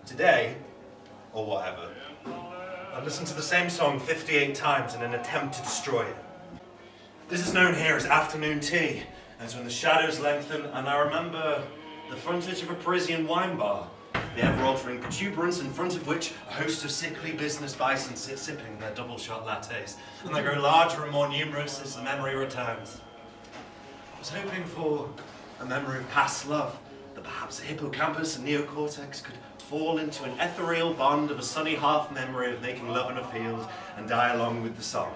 Today, or whatever, I listened to the same song 58 times in an attempt to destroy it. This is known here as afternoon tea, as when the shadows lengthen, and I remember the frontage of a Parisian wine bar, the ever-altering protuberance in front of which a host of sickly business bison sit sipping their double-shot lattes, and they grow larger and more numerous as the memory returns. I was hoping for a memory of past love, that perhaps the hippocampus and neocortex could fall into an ethereal bond of a sunny half-memory of making love in a field and die along with the song.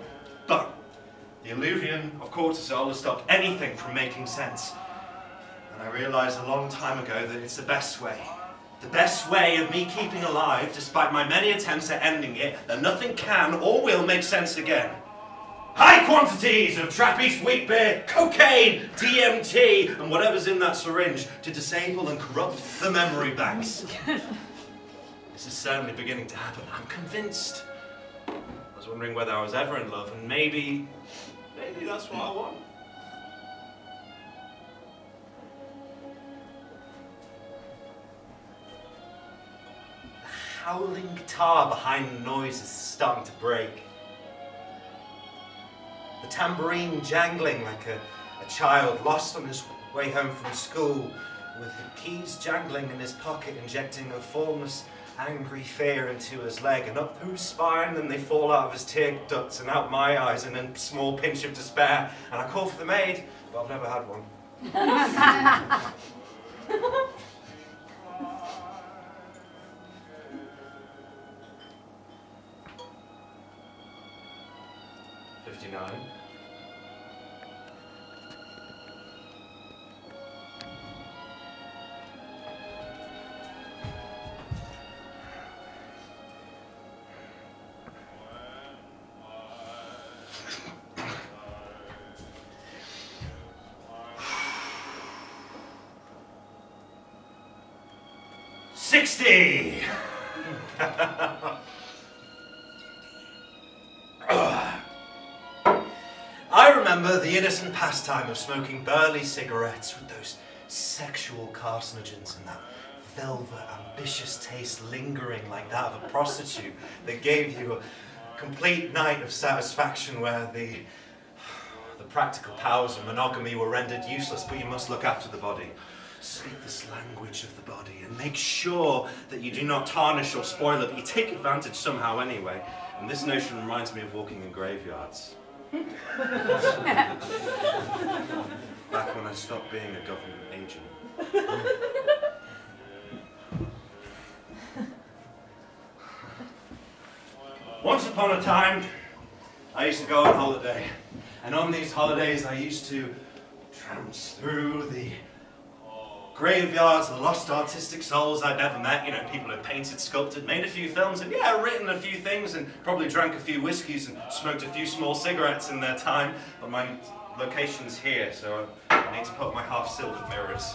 But the illuvion of cortisol has stopped anything from making sense. And I realized a long time ago that it's the best way of me keeping alive, despite my many attempts at ending it, that nothing can or will make sense again. High quantities of Trappist wheat beer, cocaine, DMT, and whatever's in that syringe to disable and corrupt the memory banks. This is certainly beginning to happen. I'm convinced. I was wondering whether I was ever in love, and maybe that's what I want. The howling guitar behind the noise is starting to break. The tambourine jangling like a child lost on his way home from school, with the keys jangling in his pocket, injecting a formless, angry fear into his leg and up through his spine, then they fall out of his tear ducts and out my eyes in a small pinch of despair. And I call for the maid, but I've never had one. 59. $60. I remember the innocent pastime of smoking burley cigarettes with those sexual carcinogens and that velvet, ambitious taste lingering like that of a prostitute that gave you a complete night of satisfaction where the practical powers of monogamy were rendered useless, but you must look after the body. Speak this language of the body and make sure that you do not tarnish or spoil it, but you take advantage somehow anyway. And this notion reminds me of walking in graveyards. Back when I stopped being a government agent. Once upon a time, I used to go on holiday. And on these holidays, I used to trance through the graveyards of lost artistic souls I'd never met. You know, people who painted, sculpted, made a few films, and yeah, written a few things, and probably drank a few whiskies and smoked a few small cigarettes in their time. But my location's here, so I need to put my half-silver mirrors.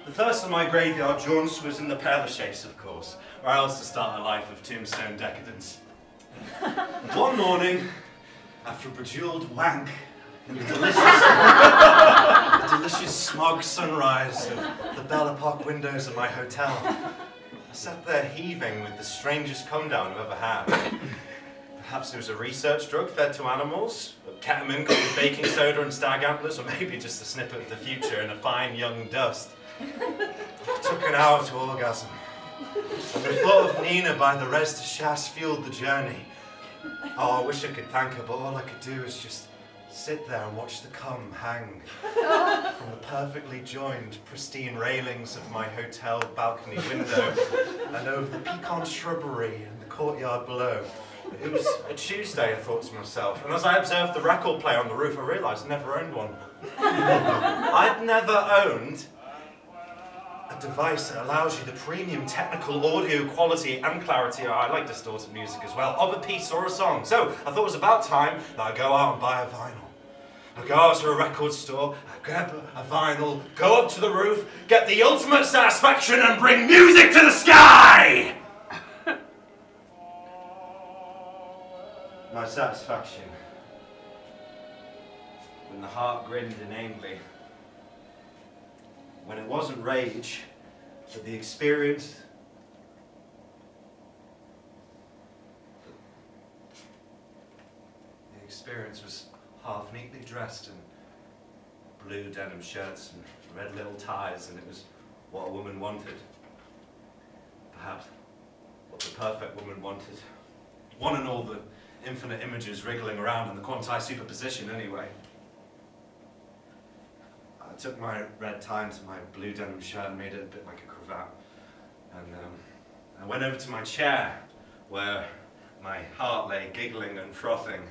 The first of my graveyard jaunts was in the Père Lachaise, of course, where I was to start a life of tombstone decadence. And one morning, after a bejeweled wank, and the delicious smog sunrise of the Belle Epoque windows of my hotel, I sat there heaving with the strangest come down I've ever had. Perhaps it was a research drug fed to animals, ketamine cooked with baking soda and stag antlers, or maybe just a snippet of the future in a fine young dust. It took an hour to orgasm. And the thought of Nina by the res de chasse fueled the journey. Oh, I wish I could thank her, but all I could do was just sit there and watch the cum hang from the perfectly joined, pristine railings of my hotel balcony window and over the pecan shrubbery in the courtyard below. It was a Tuesday, I thought to myself, and as I observed the record player on the roof, I realised I'd never owned one. I'd never owned a device that allows you the premium technical audio quality and clarity, I like distorted music as well, of a piece or a song. So I thought it was about time that I go out and buy a vinyl. I go out to a record store, I grab a vinyl, go up to the roof, get the ultimate satisfaction and bring music to the sky! My satisfaction, when the heart grinned inanely, when it wasn't rage, but the experience was half neatly dressed in blue denim shirts and red little ties, and it was what a woman wanted. Perhaps what the perfect woman wanted. One and all the infinite images wriggling around in the quanti-superposition anyway. I took my red tie into my blue denim shirt and made it a bit like a cravat. And I went over to my chair where my heart lay giggling and frothing,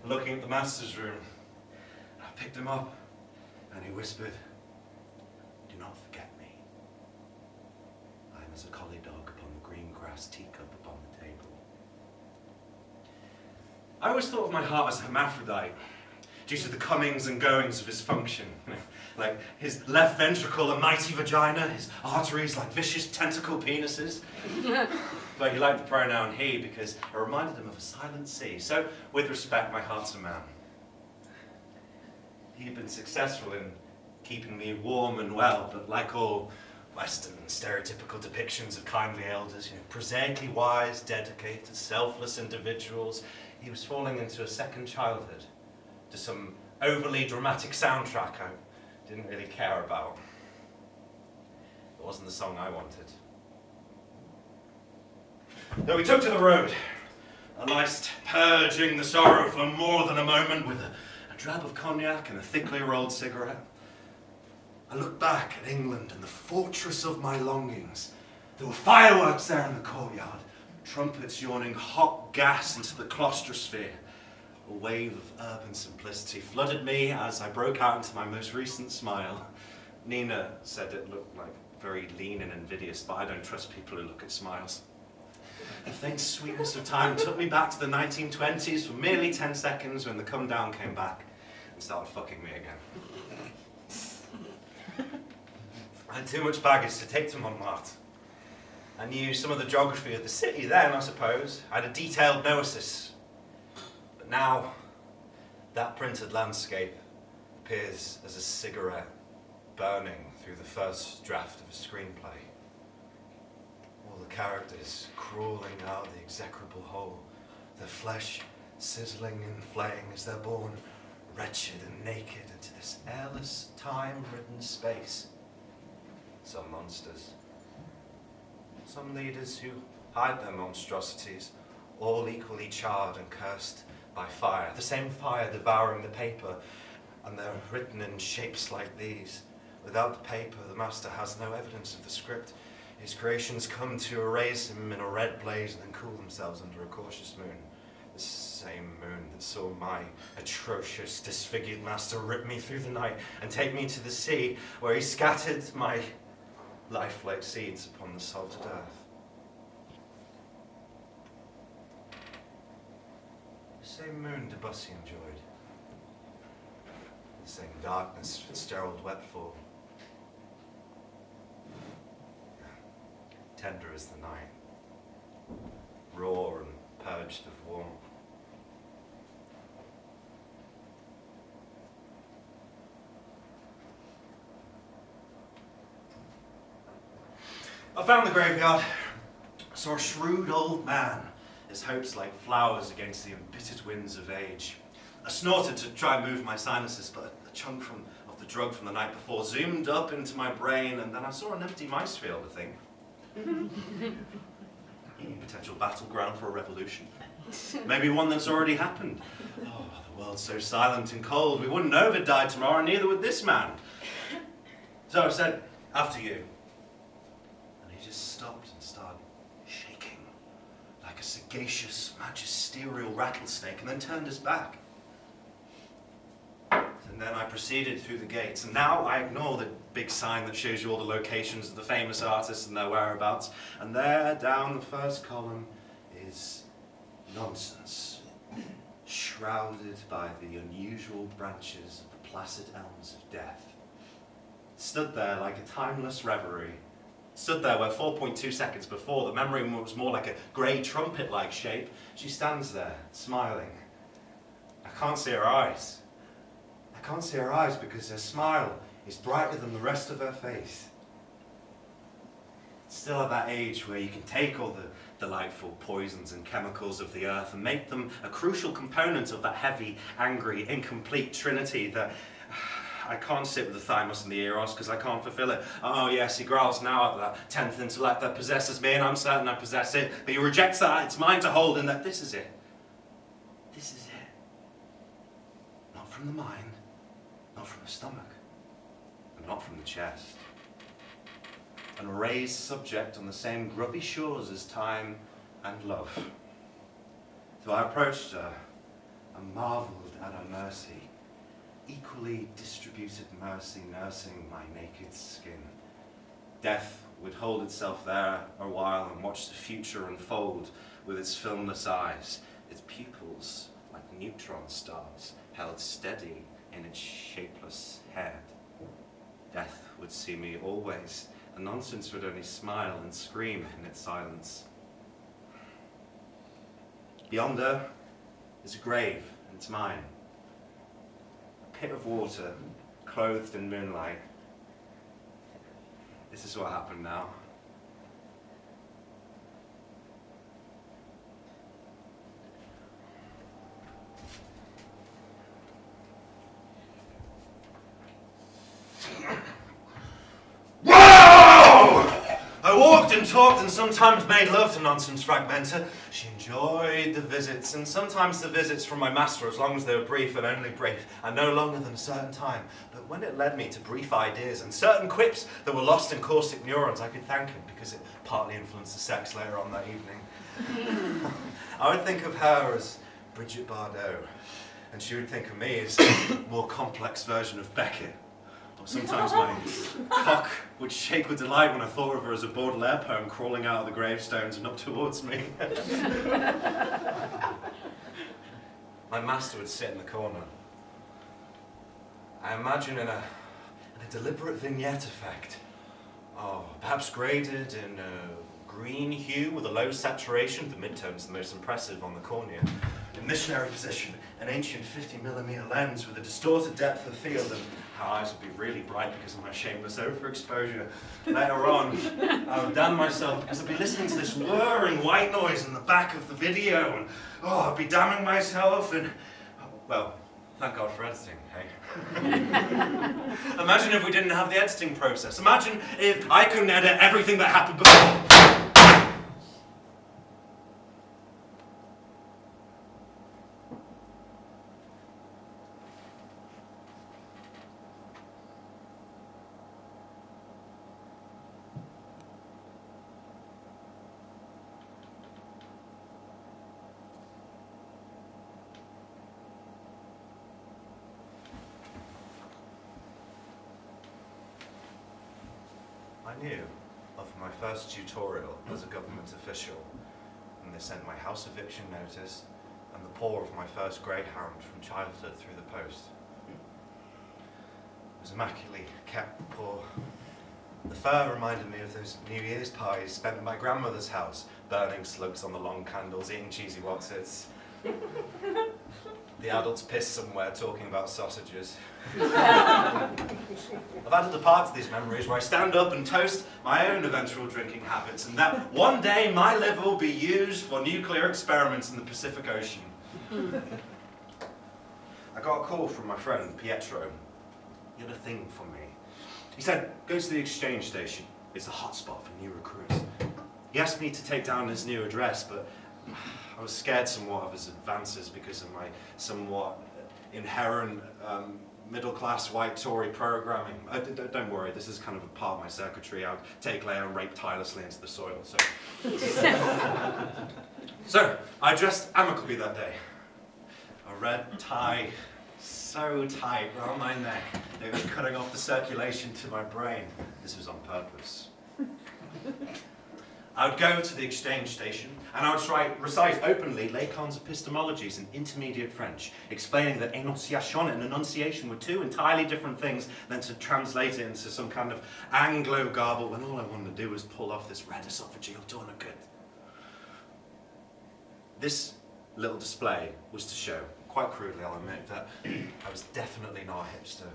looking at the master's room. I picked him up and he whispered, "Do not forget me. I am as a collie dog upon the green grass teacup upon the table." I always thought of my heart as a hermaphrodite, due to the comings and goings of his function. Like his left ventricle a mighty vagina, his arteries like vicious tentacle penises. But he liked the pronoun he because it reminded him of a silent sea. So, with respect, my heart's a man. He had been successful in keeping me warm and well, but like all Western stereotypical depictions of kindly elders, prosaically wise, dedicated, selfless individuals, he was falling into a second childhood, to some overly dramatic soundtrack I didn't really care about. It wasn't the song I wanted. Though we took to the road, Alist purging the sorrow for more than a moment with a drab of cognac and a thickly rolled cigarette. I looked back at England and the fortress of my longings. There were fireworks there in the courtyard, trumpets yawning hot gas into the claustrosphere. A wave of urban simplicity flooded me as I broke out into my most recent smile. Nina said it looked like very lean and invidious, but I don't trust people who look at smiles. The faint sweetness of time took me back to the 1920s for merely 10 seconds when the come down came back and started fucking me again. I had too much baggage to take to Montmartre. I knew some of the geography of the city then, I suppose. I had a detailed gnosis. But now, that printed landscape appears as a cigarette burning through the first draft of a screenplay. All the characters crawling out of the execrable hole, their flesh sizzling and flaying as they're born, wretched and naked, into this airless, time-ridden space. Some monsters. Some leaders who hide their monstrosities, all equally charred and cursed by fire. The same fire devouring the paper, and they're written in shapes like these. Without the paper, the master has no evidence of the script. His creations come to erase him in a red blaze and then cool themselves under a cautious moon. The same moon that saw my atrocious, disfigured master rip me through the night and take me to the sea, where he scattered my life like seeds upon the salted earth. The same moon Debussy enjoyed. The same darkness Fitzgerald wept for. Tender as the night, raw and purged of warmth. I found the graveyard, saw a shrewd old man, his hopes like flowers against the embittered winds of age. I snorted to try and move my sinuses, but a chunk of the drug from the night before zoomed up into my brain, and then I saw an empty mice field, I think. Potential battleground for a revolution. Maybe one that's already happened. Oh, the world's so silent and cold, we wouldn't know if it died tomorrow, neither would this man. So I said, after you. And he just stopped and started shaking like a sagacious, magisterial rattlesnake, and then turned his back. And then I proceeded through the gates, and now I ignore the big sign that shows you all the locations of the famous artists and their whereabouts, and there, down the first column, is nonsense, shrouded by the unusual branches of the placid elms of death. Stood there like a timeless reverie, stood there where 4.2 seconds before the memory was more like a grey trumpet-like shape. She stands there, smiling. I can't see her eyes. I can't see her eyes because her smile is brighter than the rest of her face. Still at that age where you can take all the delightful poisons and chemicals of the earth and make them a crucial component of that heavy, angry, incomplete trinity that I can't sit with the thymus and the eros because I can't fulfill it. Oh yes, he growls now at that 10th intellect that possesses me, and I'm certain I possess it, but he rejects that it's mine to hold, and that this is it. This is it. Not from the mind, not from the stomach, and not from the chest. And a raised subject on the same grubby shores as time and love. So I approached her and marvelled at her mercy, equally distributed mercy nursing my naked skin. Death would hold itself there a while and watch the future unfold with its filmless eyes, its pupils like neutron stars held steady in its shapeless head. Death would see me always, and nonsense would only smile and scream in its silence. Beyond her is a grave, and it's mine. A pit of water, clothed in moonlight. This is what happened now. I walked and talked and sometimes made love to Nonsense Fragmenta. She enjoyed the visits, and sometimes the visits from my master, as long as they were brief and only brief, and no longer than a certain time. But when it led me to brief ideas and certain quips that were lost in caustic neurons, I could thank him because it partly influenced the sex later on that evening. I would think of her as Bridget Bardot, and she would think of me as a more complex version of Beckett. Sometimes my cock would shake with delight when I thought of her as a Baudelaire poem crawling out of the gravestones and up towards me. My master would sit in the corner. I imagine in a deliberate vignette effect. Oh, perhaps graded in a green hue with a low saturation, the midtone's the most impressive on the cornea. In missionary position, an ancient 50mm lens with a distorted depth of field, and her eyes would be really bright because of my shameless overexposure. Later on, I would damn myself because I'd be listening to this whirring white noise in the back of the video, and I'd be damning myself, and well, thank God for editing, hey? Imagine if we didn't have the editing process. Imagine if I couldn't edit everything that happened before. I knew of my first tutorial as a government official, and they sent my house eviction notice and the paw of my first greyhound from childhood through the post. It was immaculately kept paw. The fur reminded me of those New Year's pies spent at my grandmother's house, burning slugs on the long candles, eating cheesy wotsits. The adults pissed somewhere talking about sausages. I've added a part to these memories where I stand up and toast my own eventual drinking habits, and that one day my liver will be used for nuclear experiments in the Pacific Ocean. I got a call from my friend Pietro. He had a thing for me. He said, go to the exchange station. It's a hotspot for new recruits. He asked me to take down his new address, but I was scared somewhat of his advances because of my somewhat inherent middle-class white Tory programming. Don't worry, this is kind of a part of my circuitry. I would take layer and rape tirelessly into the soil. So I dressed amicably that day. A red tie, so tight around my neck, it was cutting off the circulation to my brain. This was on purpose. I would go to the exchange station and I would recite openly Lacan's epistemologies in intermediate French, explaining that énonciation and enunciation were two entirely different things than to translate it into some kind of Anglo garble when all I wanted to do was pull off this red esophageal tourniquet. This little display was to show, quite crudely I'll admit, that I was definitely not a hipster.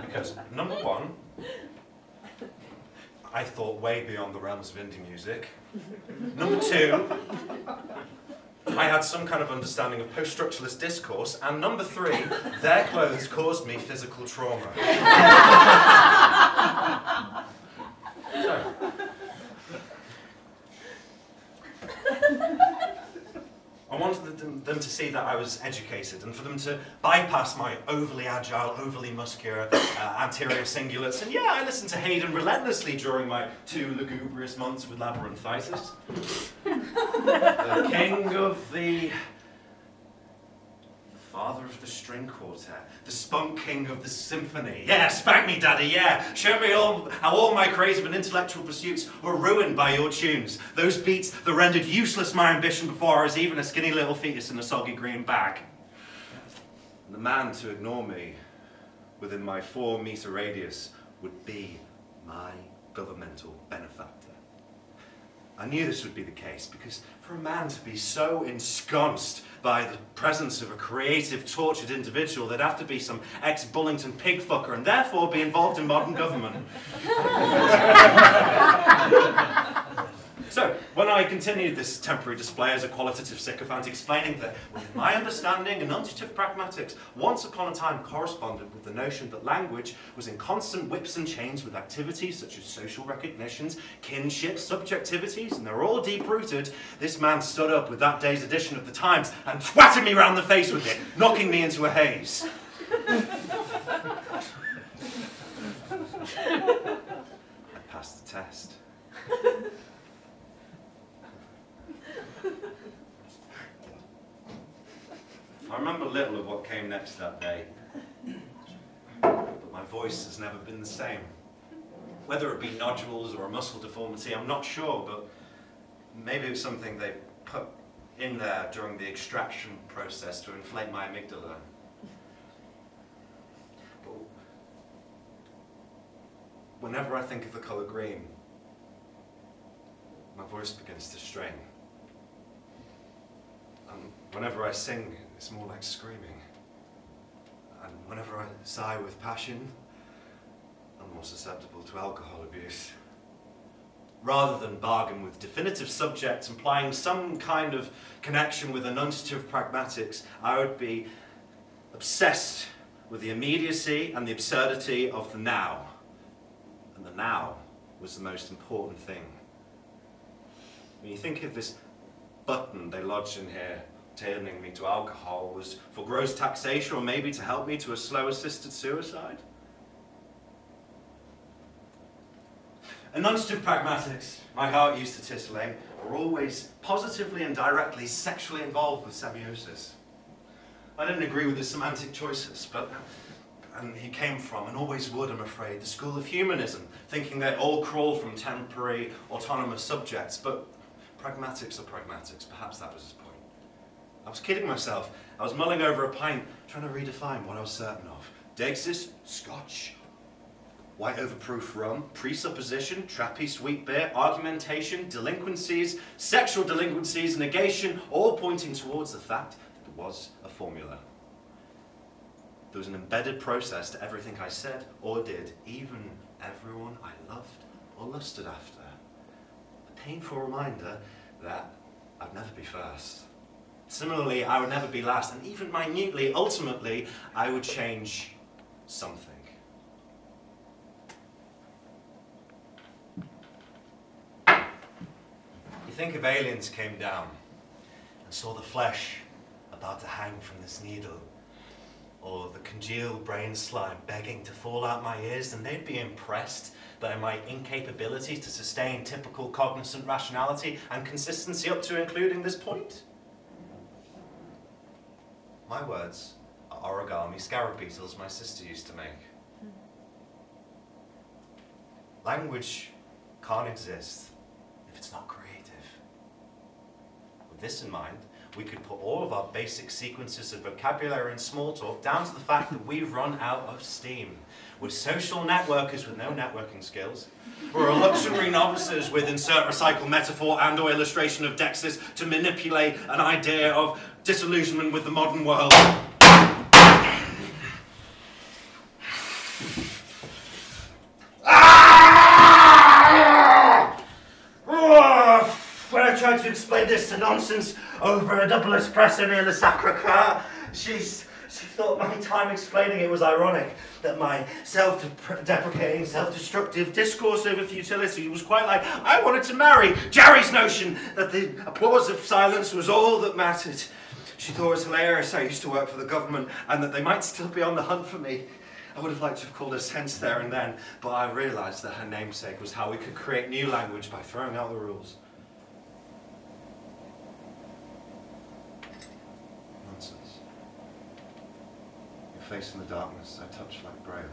Because, number one, I thought way beyond the realms of indie music. Number two, I had some kind of understanding of post-structuralist discourse. And number three, their clothes caused me physical trauma. So, I wanted them to see that I was educated, and for them to bypass my overly agile, overly muscular anterior cingulates. And yeah, I listened to Haydn relentlessly during my 2 lugubrious months with labyrinthitis. The king of the father of the string quartet, the spunk king of the symphony. Yeah, spank me, daddy, yeah. Show me how all my creative and intellectual pursuits were ruined by your tunes. Those beats that rendered useless my ambition before I was even a skinny little fetus in a soggy green bag. And the man to ignore me within my 4-meter radius would be my governmental benefactor. I knew this would be the case because for a man to be so ensconced by the presence of a creative, tortured individual, there'd have to be some ex-Bullington pig-fucker and therefore be involved in modern government. So, when I continued this temporary display as a qualitative sycophant, explaining that within my understanding, enunciative pragmatics once upon a time corresponded with the notion that language was in constant whips and chains with activities such as social recognitions, kinships, subjectivities, and they're all deep-rooted, this man stood up with that day's edition of the Times and twatted me round the face with it, knocking me into a haze. I passed the test. I remember little of what came next that day, but my voice has never been the same. Whether it be nodules or a muscle deformity, I'm not sure, but maybe it was something they put in there during the extraction process to inflate my amygdala. But whenever I think of the colour green, my voice begins to strain. And whenever I sing, it's more like screaming. And whenever I sigh with passion, I'm more susceptible to alcohol abuse. Rather than bargain with definitive subjects implying some kind of connection with enunciative pragmatics, I would be obsessed with the immediacy and the absurdity of the now. And the now was the most important thing. When you think of this button they lodged in here, turning me to alcohol, was for gross taxation or maybe to help me to a slow assisted suicide? Enunciative pragmatics, my heart used to titillate, were always positively and directly sexually involved with semiosis. I didn't agree with his semantic choices, and he came from, and always would, I'm afraid, the school of humanism, thinking they all crawl from temporary, autonomous subjects, but pragmatics are pragmatics. Perhaps that was his point. I was kidding myself. I was mulling over a pint, trying to redefine what I was certain of. Dexys, Scotch, white overproof rum, presupposition, Trappist wheat beer, argumentation, delinquencies, sexual delinquencies, negation, all pointing towards the fact that there was a formula. There was an embedded process to everything I said or did, even everyone I loved or lusted after. A painful reminder that I'd never be first. Similarly, I would never be last, and even minutely, ultimately, I would change something. You think if aliens came down and saw the flesh about to hang from this needle, or the congealed brain slime begging to fall out my ears, then they'd be impressed by my incapability to sustain typical cognizant rationality and consistency up to including this point. My words are origami scarab beetles my sister used to make. Language can't exist if it's not creative. With this in mind, we could put all of our basic sequences of vocabulary and small talk down to the fact that we've run out of steam. We're social networkers with no networking skills. We're luxury novices with insert recycle metaphor and or illustration of Dexys to manipulate an idea of disillusionment with the modern world. to explain this to nonsense over a double espresso near the Sacre-Cœur. She thought my time explaining it was ironic, that my self-deprecating, self-destructive discourse over futility was quite like I wanted to marry. Jerry's notion that the applause of silence was all that mattered. She thought it was hilarious I used to work for the government and that they might still be on the hunt for me. I would have liked to have called her sense there and then, but I realised that her namesake was how we could create new language by throwing out the rules. Nonsense. Your face in the darkness, I touched like braille.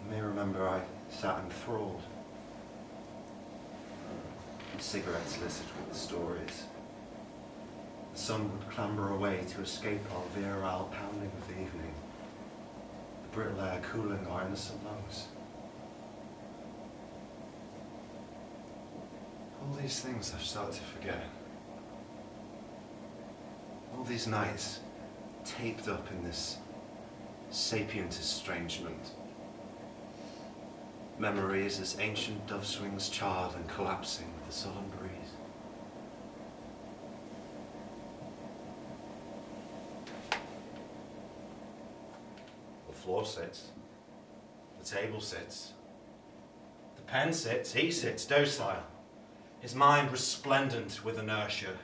You may remember I sat enthralled. The cigarettes littered with the stories. The sun would clamber away to escape our virile pounding of the evening. The brittle air cooling our innocent lungs. All these things I've started to forget. All these nights taped up in this sapient estrangement. Memories as ancient dove swings charred and collapsing with the sullen breeze. The floor sits, the table sits, the pen sits, he sits docile, his mind resplendent with inertia.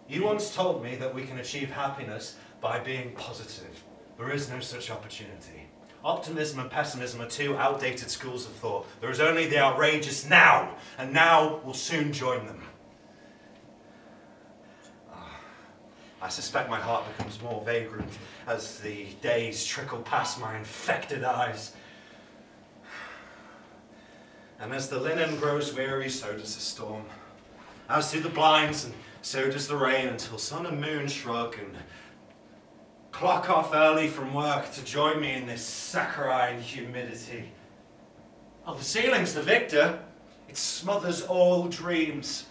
You once told me that we can achieve happiness by being positive. There is no such opportunity. Optimism and pessimism are two outdated schools of thought. There is only the outrageous now, and now will soon join them. I suspect my heart becomes more vagrant as the days trickle past my infected eyes. And as the linen grows weary, so does the storm. As do the blinds, and so does the rain, until sun and moon shrug and clock off early from work to join me in this saccharine humidity. Oh, the ceiling's the victor. It smothers all dreams.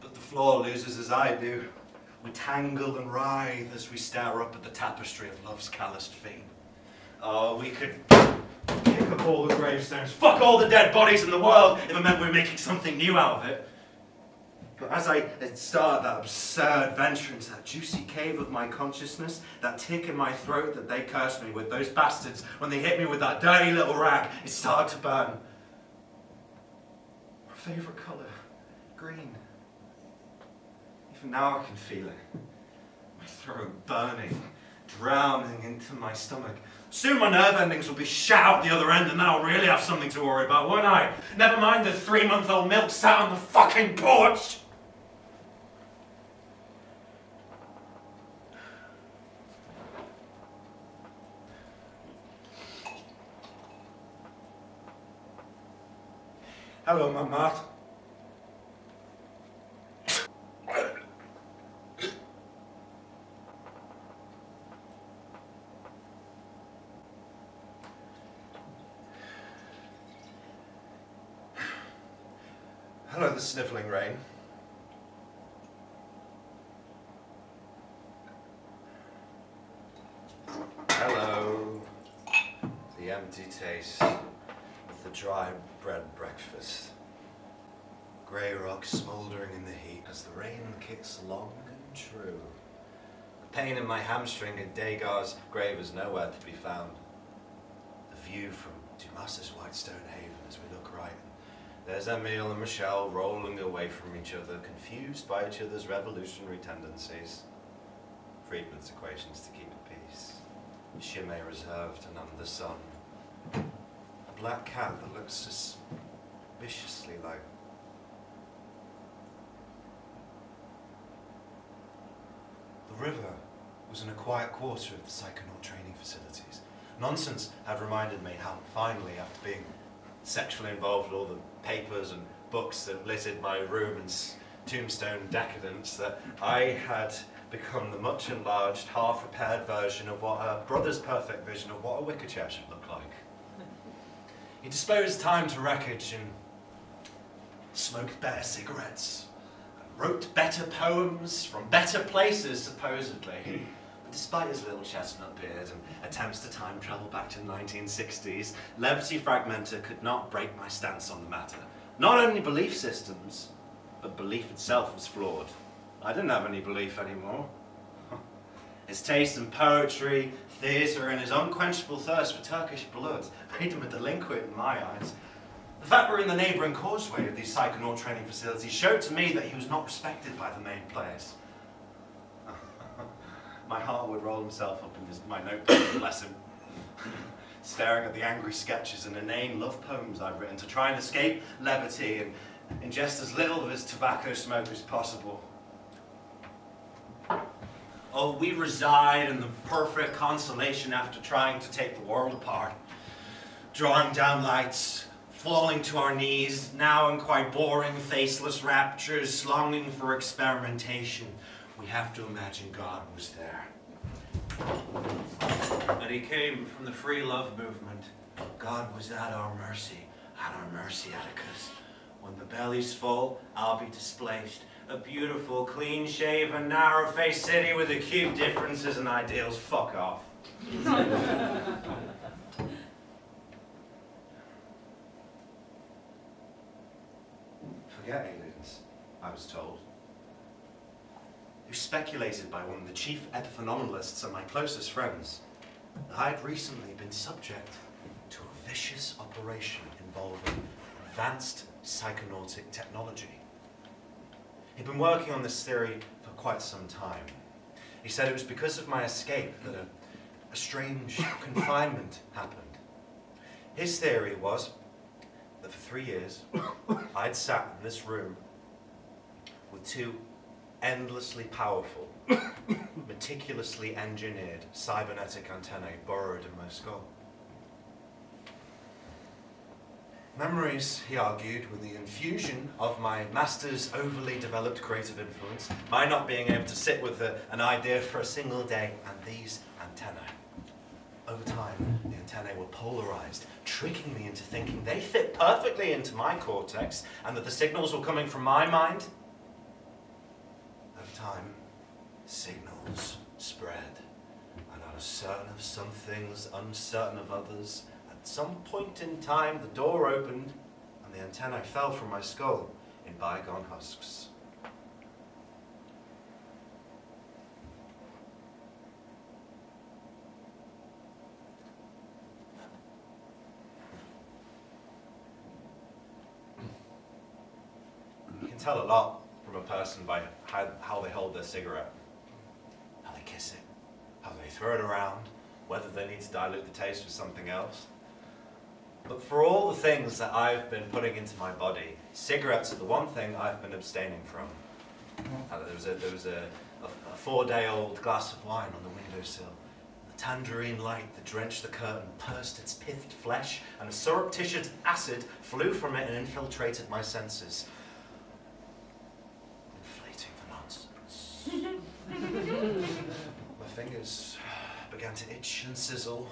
But the floor loses as I do. We tangle and writhe as we stare up at the tapestry of love's calloused feet. Oh, we could kick up all the gravestones, fuck all the dead bodies in the world if it meant we were making something new out of it. But as I start that absurd venture into that juicy cave of my consciousness, that tick in my throat that they cursed me with, those bastards, when they hit me with that dirty little rag, it started to burn. My favourite colour, green. Even now I can feel it. My throat burning, drowning into my stomach. Soon my nerve endings will be shot out the other end and then I'll really have something to worry about, won't I? Never mind the 3-month-old milk sat on the fucking porch! Hello, Mama. Hello, the snivelling rain. Hello, the empty taste of the dry bread breakfast. Grey rocks smouldering in the heat as the rain kicks long and true. The pain in my hamstring at Degar's grave is nowhere to be found. The view from Dumas's Whitestone Haven as we look right. There's Emile and Michelle rolling away from each other, confused by each other's revolutionary tendencies. Friedman's equations to keep at peace. Chimay reserved and under the sun. A black cat that looks suspiciously like... The river was in a quiet quarter of the psychonaut training facilities. Nonsense had reminded me how finally, after being sexually involved with all the papers and books that littered my room and tombstone decadence, that I had become the much enlarged, half-repaired version of what her brother's perfect vision of what a wicker chair should look like. He disposed time to wreckage and smoked better cigarettes, wrote better poems from better places, supposedly. But despite his little chestnut beard and attempts to time travel back to the 1960s, Levity Fragmenter could not break my stance on the matter. Not only belief systems, but belief itself was flawed. I didn't have any belief anymore. His taste in poetry, theatre, and his unquenchable thirst for Turkish blood made him a delinquent in my eyes. The fact we're in the neighbouring causeway of these psychonaut training facilities showed to me that he was not respected by the main players. My heart would roll himself up in my notebook, bless him, staring at the angry sketches and inane love poems I'd written to try and escape levity and ingest as little of his tobacco smoke as possible. Oh, we reside in the perfect consolation after trying to take the world apart, drawing down lights, falling to our knees, now in quite boring, faceless raptures, longing for experimentation. We have to imagine God was there. And he came from the free love movement. God was at our mercy, Atticus. When the belly's full, I'll be displaced. A beautiful, clean-shaven, narrow-faced city with acute differences and ideals. Fuck off. Forget aliens, I was told. It was speculated by one of the chief epiphenomenalists and my closest friends that I had recently been subject to a vicious operation involving advanced psychonautic technology. He'd been working on this theory for quite some time. He said it was because of my escape that a strange confinement happened. His theory was that for 3 years, I'd sat in this room with two endlessly powerful, meticulously engineered cybernetic antennae burrowed in my skull. Memories, he argued, were the infusion of my master's overly developed creative influence, my not being able to sit with an idea for a single day, and these antennae. Over time, the antennae were polarized, tricking me into thinking they fit perfectly into my cortex and that the signals were coming from my mind. Over time, signals spread, and I was certain of some things, uncertain of others. At some point in time, the door opened, and the antennae fell from my skull in bygone husks. You can tell a lot from a person by how they hold their cigarette, how they kiss it, how they throw it around, whether they need to dilute the taste with something else. But for all the things that I've been putting into my body, cigarettes are the one thing I've been abstaining from. There was a 4-day-old glass of wine on the windowsill. The tangerine light that drenched the curtain pursed its pithed flesh, and a surreptitious acid flew from it and infiltrated my senses. Inflating the nonsense. My fingers began to itch and sizzle.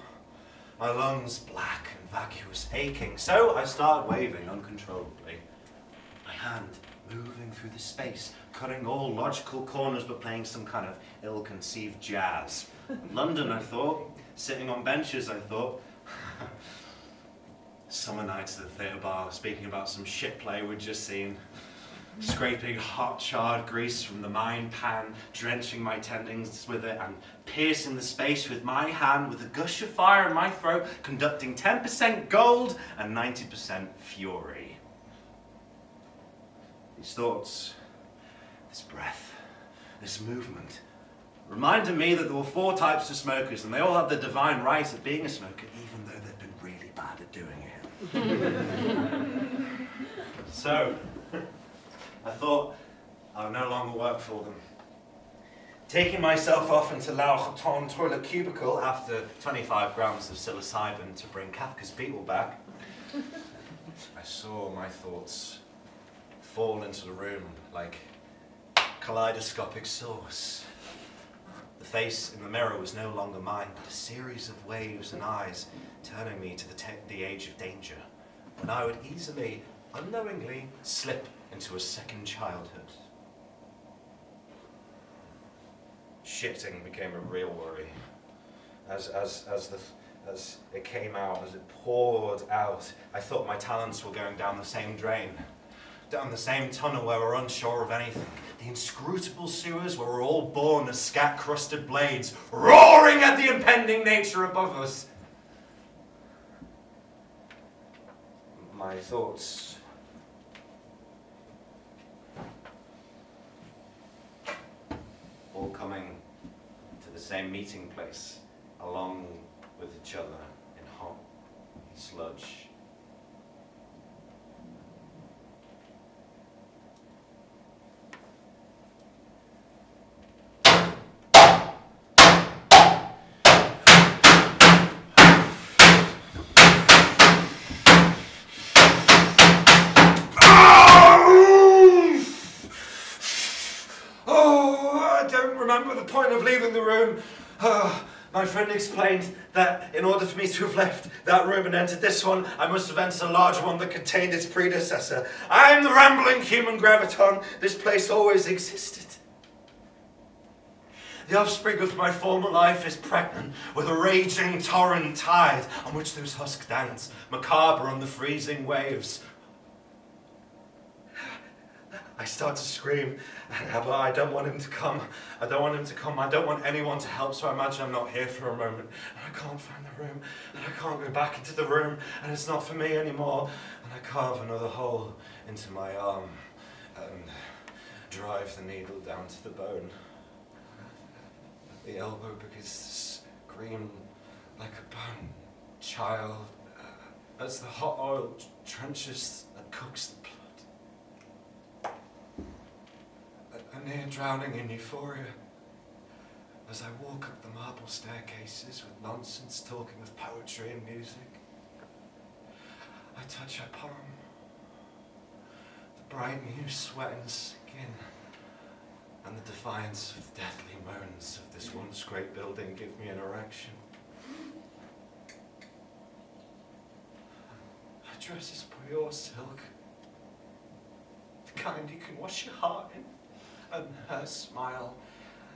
My lungs black and vacuous, aching, so I started waving uncontrollably. My hand moving through the space, cutting all logical corners but playing some kind of ill-conceived jazz. London, I thought. Sitting on benches, I thought. Summer nights at the theatre bar, speaking about some shit play we'd just seen. Scraping hot charred grease from the mine pan, drenching my tendons with it and piercing the space with my hand with a gush of fire in my throat, conducting 10% gold and 90% fury. These thoughts, this breath, this movement, reminded me that there were 4 types of smokers and they all had the divine right of being a smoker even though they'd been really bad at doing it. So, I thought I would no longer work for them. Taking myself off into La Rotonde toilet cubicle after 25 grams of psilocybin to bring Kafka's Beetle back, I saw my thoughts fall into the room like kaleidoscopic sauce. The face in the mirror was no longer mine, but a series of waves and eyes turning me to the age of danger, when I would easily, unknowingly, slip into a second childhood. Shitting became a real worry. As it came out, as it poured out, I thought my talents were going down the same drain. Down the same tunnel where we're unsure of anything. The inscrutable sewers where we're all born as scat-crusted blades, roaring at the impending nature above us. My thoughts all coming to the same meeting place, along with each other in hot sludge. Remember the point of leaving the room. My friend explained that in order for me to have left that room and entered this one, I must have entered a larger one that contained its predecessor. I am the rambling human graviton. This place always existed. The offspring of my former life is pregnant with a raging torrent tide on which those husks dance, macabre on the freezing waves. I start to scream, but I don't want him to come. I don't want him to come. I don't want anyone to help, so I imagine I'm not here for a moment. And I can't find the room, and I can't go back into the room, and it's not for me anymore. And I carve another hole into my arm and drive the needle down to the bone. At the elbow begins to scream like a burnt child as the hot oil trenches and cooks the blood. Near drowning in euphoria as I walk up the marble staircases with nonsense talking of poetry and music. I touch her palm. The bright new sweating skin and the defiance of the deathly moans of this once great building give me an erection. Her dress is pure silk, the kind you can wash your heart in. And her smile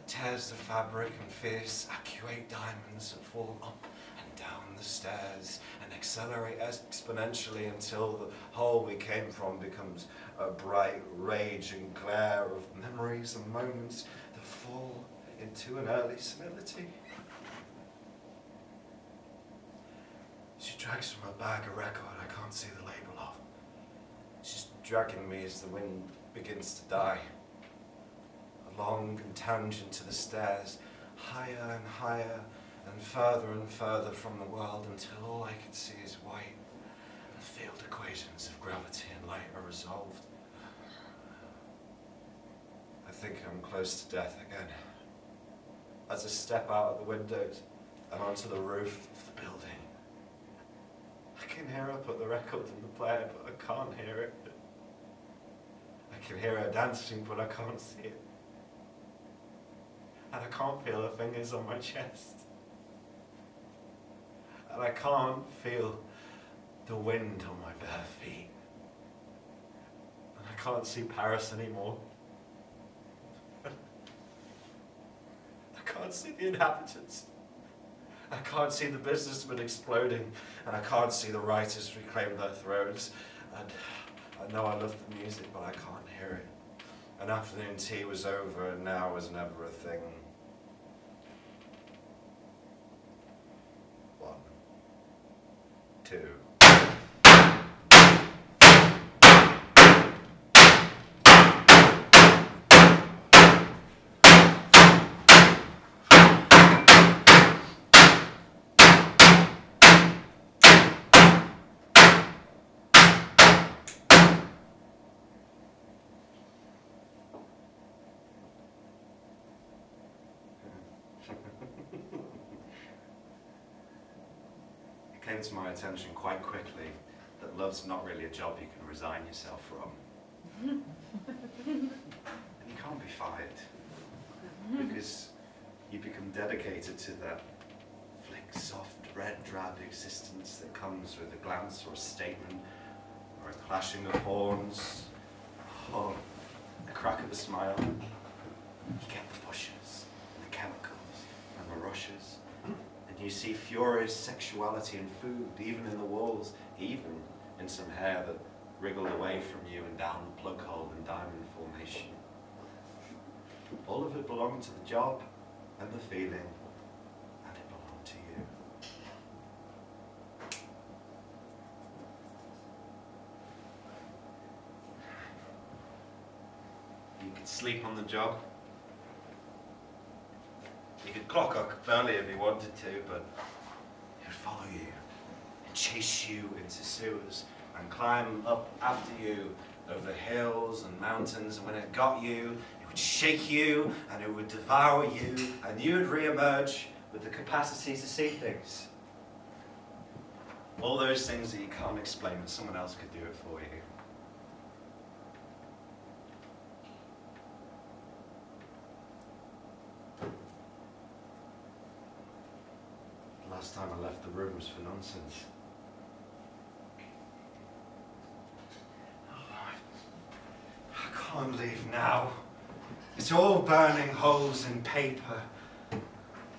tears the fabric and fierce arcuate diamonds that fall up and down the stairs and accelerate exponentially until the hole we came from becomes a bright rage and glare of memories and moments that fall into an early senility. She drags from her bag a record I can't see the label of. She's dragging me as the wind begins to die. Long and tangent to the stairs, higher and higher and further from the world until all I can see is white and the field equations of gravity and light are resolved. I think I'm close to death again. As I step out of the windows and onto the roof of the building, I can hear her put the record in the player, but I can't hear it. I can hear her dancing, but I can't see it. And I can't feel her fingers on my chest. And I can't feel the wind on my bare feet. And I can't see Paris anymore. I can't see the inhabitants. I can't see the businessmen exploding. And I can't see the writers reclaim their thrones. And I know I love the music, but I can't hear it. And afternoon tea was over, and now was never a thing. 1, 2. It came to my attention quite quickly that love's not really a job you can resign yourself from. And you can't be fired, because you become dedicated to that flick, soft, red drab existence that comes with a glance or a statement or a clashing of horns or a crack of a smile. You get the pushes, the chemicals and the rushes. You see furious sexuality in food, even in the walls, even in some hair that wriggled away from you and down the plug hole in diamond formation. All of it belonged to the job and the feeling, and it belonged to you. You could sleep on the job. You could clock up early if you wanted to, but it would follow you and chase you into sewers and climb up after you over hills and mountains, and when it got you, it would shake you and it would devour you, and you would re-emerge with the capacity to see things. All those things that you can't explain, but someone else could do it for you. Last time I left the room was for nonsense. I can't leave now. It's all burning holes in paper.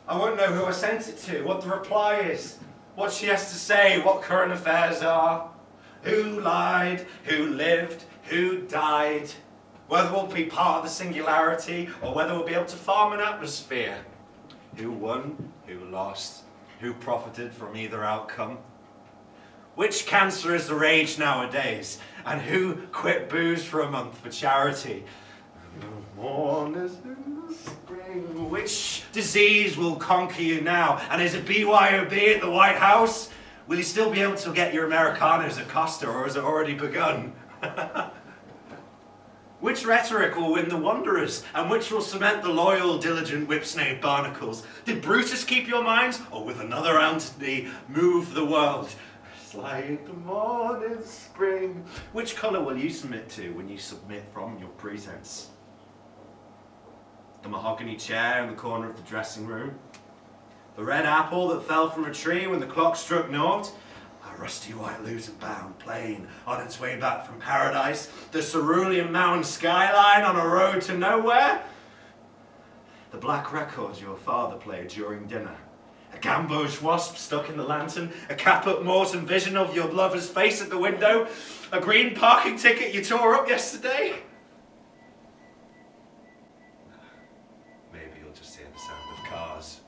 I won't know who I sent it to, what the reply is, what she has to say, what current affairs are, who lied, who lived, who died, whether we'll be part of the singularity or whether we'll be able to farm an atmosphere, who won, who lost, who profited from either outcome, which cancer is the rage nowadays, and who quit booze for a month for charity. The morn is in the spring. Which disease will conquer you now? And is it BYOB at the White House? Will you still be able to get your Americanos at Costa, or has it already begun? Which rhetoric will win the wanderers, and which will cement the loyal, diligent whip-snake barnacles? Did Brutus keep your minds, or with another Antony move the world? It's like the morning spring. Which colour will you submit to when you submit from your pretense? The mahogany chair in the corner of the dressing room? The red apple that fell from a tree when the clock struck naught? A rusty white Luton bound plane on its way back from paradise? The cerulean mountain skyline on a road to nowhere? The black records your father played during dinner? A gamboge wasp stuck in the lantern? A caput mortem vision of your lover's face at the window? A green parking ticket you tore up yesterday? Maybe you'll just hear the sound of cars.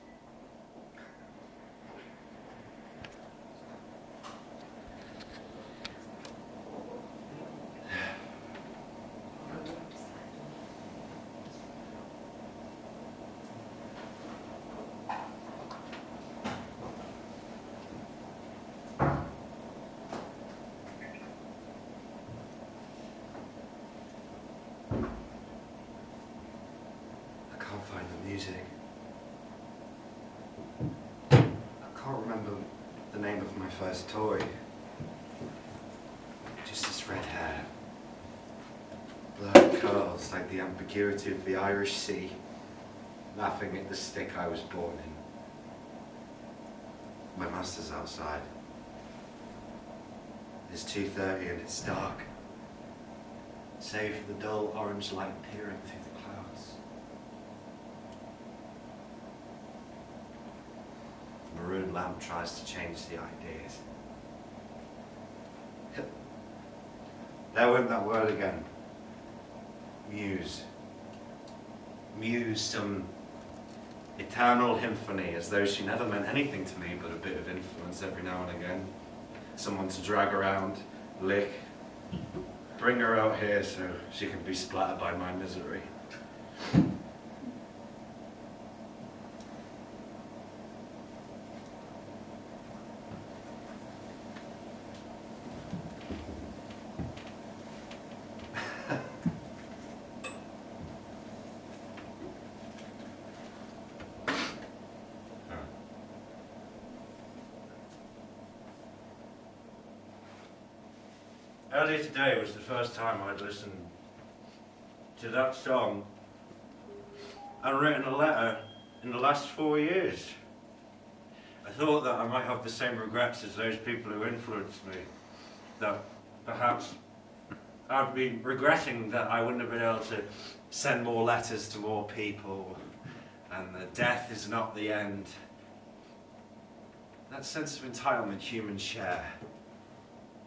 Find the music. I can't remember the name of my first toy. Just this red hair. Blurred curls like the ambiguity of the Irish Sea, laughing at the stick I was born in. My master's outside. It's 2:30 and it's dark, save for the dull orange light peering through the clouds. The maroon lamp tries to change the ideas. There went that word again. Muse. Muse, some eternal symphony, as though she never meant anything to me but a bit of influence every now and again. Someone to drag around, lick, bring her out here so she can be splattered by my misery. Earlier today was the first time I'd listened to that song and written a letter in the last 4 years. I thought that I might have the same regrets as those people who influenced me. That perhaps I'd be regretting that I wouldn't have been able to send more letters to more people, and that death is not the end. That sense of entitlement humans share,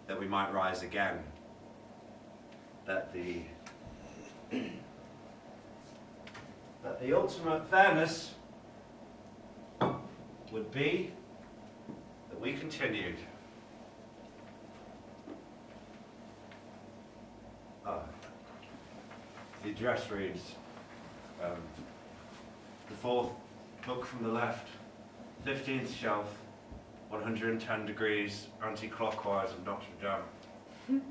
that we might rise again, that the ultimate fairness would be that we continued. The address reads, the fourth book from the left, 15th shelf, 110 degrees anti-clockwise of Notre Dame.